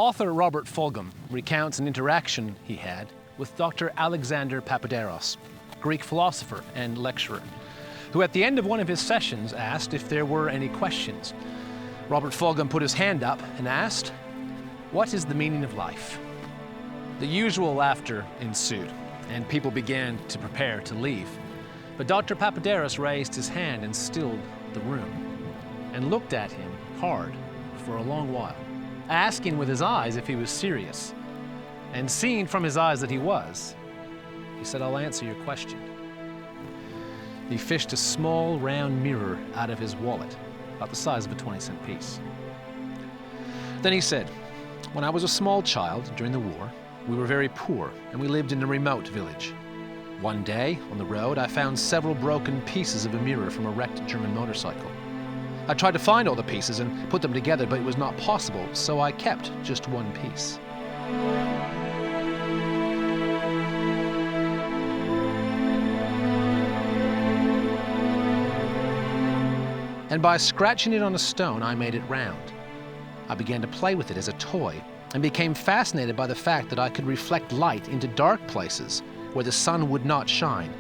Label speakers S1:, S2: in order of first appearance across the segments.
S1: Author Robert Fulghum recounts an interaction he had with Dr. Alexander Papaderos, Greek philosopher and lecturer, who at the end of one of his sessions asked if there were any questions. Robert Fulghum put his hand up and asked, "What is the meaning of life?" The usual laughter ensued, and people began to prepare to leave. But Dr. Papaderos raised his hand and stilled the room, and looked at him hard for a long while, asking with his eyes if he was serious. And seeing from his eyes that he was, he said, "I'll answer your question." He fished a small round mirror out of his wallet, about the size of a 20-cent piece. Then he said, "When I was a small child during the war, we were very poor and we lived in a remote village. One day, on the road, I found several broken pieces of a mirror from a wrecked German motorcycle. I tried to find all the pieces and put them together, but it was not possible, so I kept just one piece. And by scratching it on a stone, I made it round. I began to play with it as a toy and became fascinated by the fact that I could reflect light into dark places where the sun would not shine,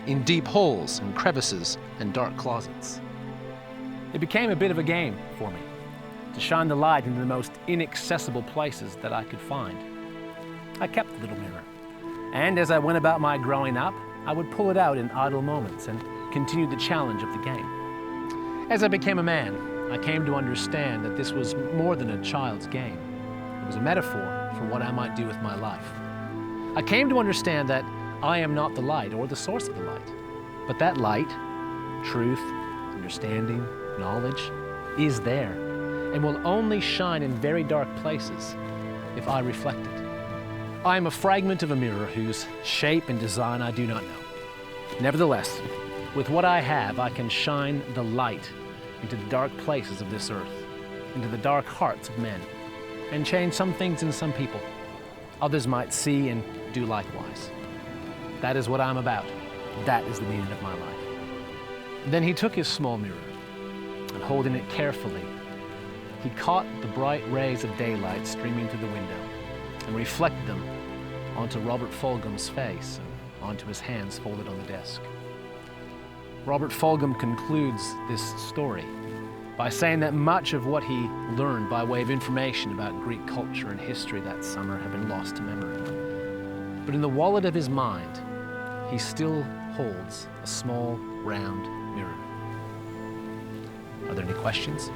S1: in deep holes and crevices and dark closets. It became a bit of a game for me, to shine the light into the most inaccessible places that I could find. I kept the little mirror, and as I went about my growing up, I would pull it out in idle moments and continue the challenge of the game. As I became a man, I came to understand that this was more than a child's game. It was a metaphor for what I might do with my life. I came to understand that I am not the light or the source of the light, but that light, truth, understanding, knowledge, is there and will only shine in very dark places if I reflect it. I am a fragment of a mirror whose shape and design I do not know. Nevertheless, with what I have, I can shine the light into the dark places of this earth, into the dark hearts of men, and change some things in some people. Others might see and do likewise. That is what I'm about. That is the meaning of my life." Then he took his small mirror, and holding it carefully, he caught the bright rays of daylight streaming through the window and reflected them onto Robert Fulghum's face and onto his hands folded on the desk. Robert Fulghum concludes this story by saying that much of what he learned by way of information about Greek culture and history that summer had been lost to memory. But in the wallet of his mind, he still holds a small, round mirror. Are there any questions?